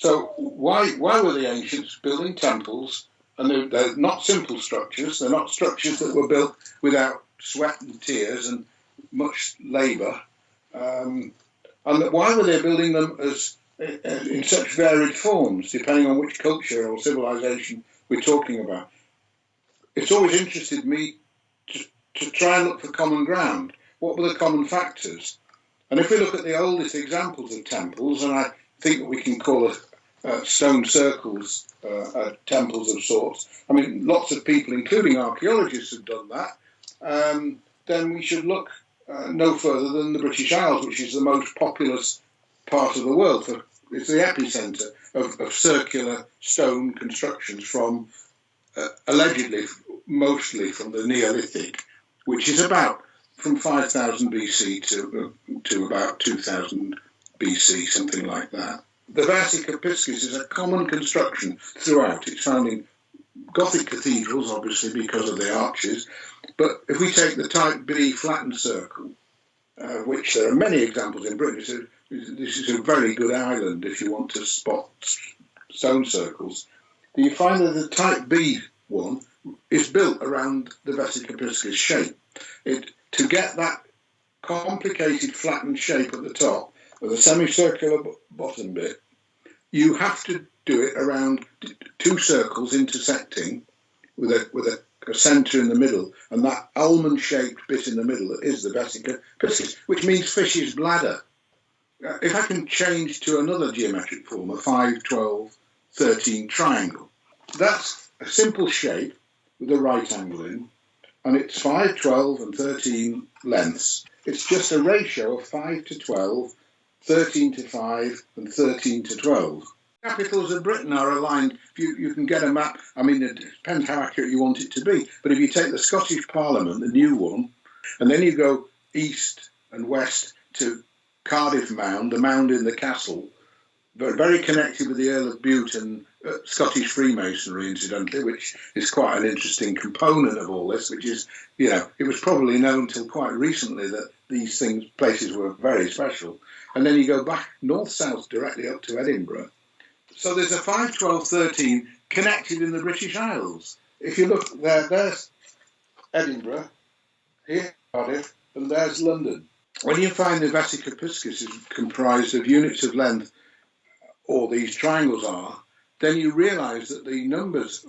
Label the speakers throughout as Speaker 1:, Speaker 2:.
Speaker 1: So why were the ancients building temples? And they're not simple structures. They're not structures that were built without sweat and tears and much labour. And why were they building them as in such varied forms, depending on which culture or civilization we're talking about? It's always interested me to try and look for common ground. What were the common factors? And if we look at the oldest examples of temples, and I think that we can call stone circles temples of sorts, I mean, lots of people, including archaeologists, have done that, then we should look no further than the British Isles, which is the most populous part of the world. It's the epicentre of circular stone constructions from, allegedly, mostly from the Neolithic, which is about from 5000 BC to about 2000 BC, something like that. The Vesica Piscis is a common construction throughout. It's found in Gothic cathedrals, obviously, because of the arches. But if we take the type B flattened circle, which there are many examples in Britain, this is a very good island if you want to spot stone circles. You find that the type B one is built around the Vesica Piscis shape. To get that complicated flattened shape at the top with a semicircular bottom bit, you have to do it around two circles intersecting with a centre in the middle, and that almond-shaped bit in the middle is the Vesica Piscis, which means fish's bladder. If I can change to another geometric form, a 5, 12, 13 triangle, that's a simple shape with a right angle in, and it's 5, 12 and 13 lengths. It's just a ratio of 5 to 12, 13 to 5 and 13 to 12. Capitals of Britain are aligned. You can get a map. I mean, it depends how accurate you want it to be. But if you take the Scottish Parliament, the new one, and then you go east and west to Cardiff Mound, the mound in the castle, very connected with the Earl of Bute and Scottish Freemasonry, incidentally, which is quite an interesting component of all this, which is, it was probably known till quite recently that these places were very special. And then you go back north-south directly up to Edinburgh. So there's a 5, 12, 13 connected in the British Isles. If you look there, there's Edinburgh, here Cardiff, and there's London. When you find the Vesica Piscis is comprised of units of length, or these triangles are, then you realise that the numbers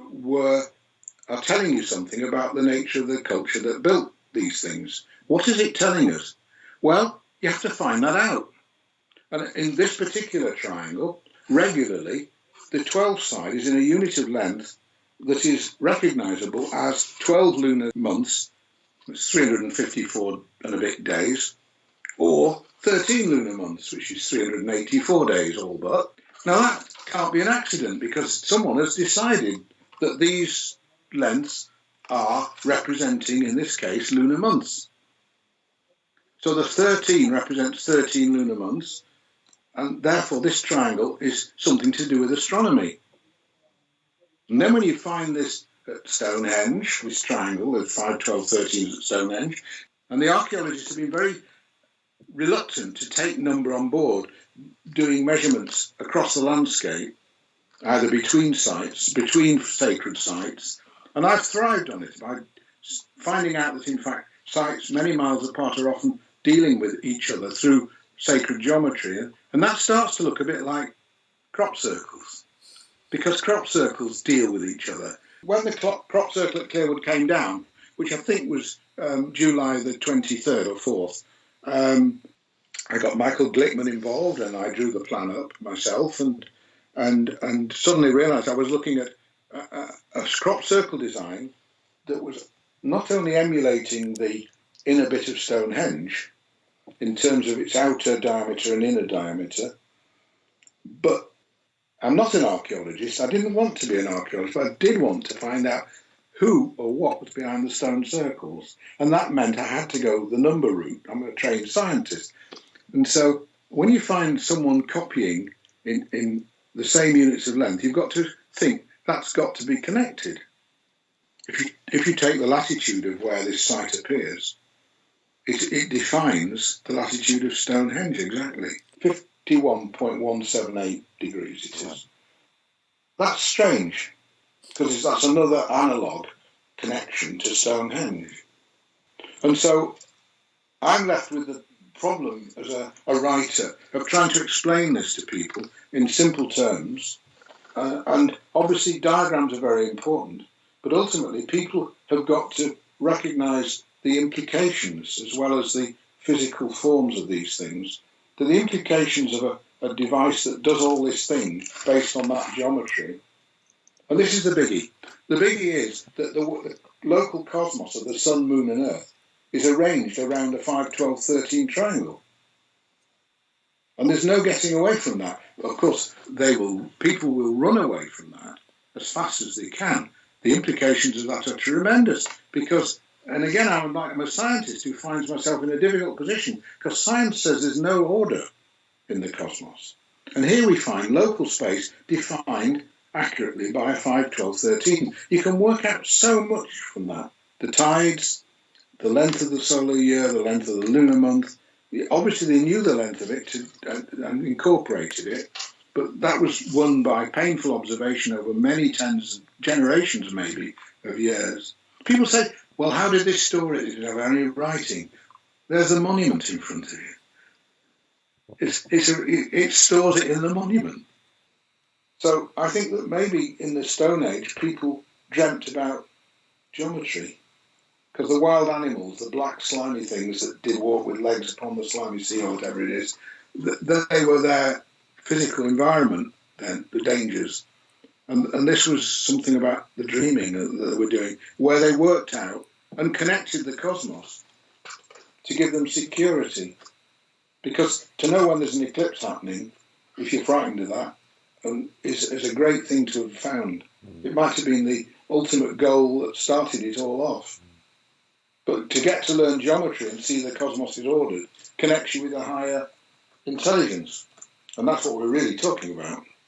Speaker 1: are telling you something about the nature of the culture that built these things. What is it telling us? Well, you have to find that out. And in this particular triangle, regularly, the 12th side is in a unit of length that is recognisable as 12 lunar months, it's 354 and a bit days, or 13 lunar months, which is 384 days all but. Now that can't be an accident because someone has decided that these lengths are representing, in this case, lunar months. So the 13 represents 13 lunar months, and therefore this triangle is something to do with astronomy. And then when you find this at Stonehenge, this triangle with 5, 12, 13 at Stonehenge, and the archaeologists have been very reluctant to take number on board, doing measurements across the landscape, either between sites, between sacred sites, and I've thrived on it by finding out that in fact sites many miles apart are often dealing with each other through sacred geometry, and that starts to look a bit like crop circles, because crop circles deal with each other. When the crop circle at Clearwood came down, which I think was July the 23rd or 4th, I got Michael Glickman involved, and I drew the plan up myself, and suddenly realised I was looking at a crop circle design that was not only emulating the inner bit of Stonehenge in terms of its outer diameter and inner diameter, but I'm not an archaeologist. I didn't want to be an archaeologist, but I did want to find out who or what was behind the stone circles, and that meant I had to go the number route. I'm a trained scientist. And so when you find someone copying in the same units of length, you've got to think that's got to be connected. If you take the latitude of where this site appears, it defines the latitude of Stonehenge exactly. 21.178 degrees it is. That's strange, because that's another analogue connection to Stonehenge. And so I'm left with the problem as a writer of trying to explain this to people in simple terms. And obviously diagrams are very important, but ultimately people have got to recognise the implications as well as the physical forms of these things. The implications of a device that does all this thing based on that geometry. And this is the biggie. The biggie is that the local cosmos of the Sun, Moon and Earth is arranged around a 5-12-13 triangle. And there's no getting away from that. Of course, people will run away from that as fast as they can. The implications of that are tremendous because, and again, I'm a scientist who finds myself in a difficult position because science says there's no order in the cosmos. And here we find local space defined accurately by a 5-12-13. You can work out so much from that. The tides, the length of the solar year, the length of the lunar month. Obviously, they knew the length of it and incorporated it, but that was won by painful observation over many generations, maybe, of years. People say, well, how did this store it? Did it have any writing? There's a monument in front of you. It stores it in the monument. So I think that maybe in the Stone Age, people dreamt about geometry. Because the wild animals, the black slimy things that did walk with legs upon the slimy sea or whatever it is, they were their physical environment then, the dangers. And this was something about the dreaming that they were doing, where they worked out and connected the cosmos to give them security. Because to know when there's an eclipse happening, if you're frightened of that, is a great thing to have found. It might have been the ultimate goal that started it all off. But to get to learn geometry and see the cosmos is ordered connects you with a higher intelligence. And that's what we're really talking about.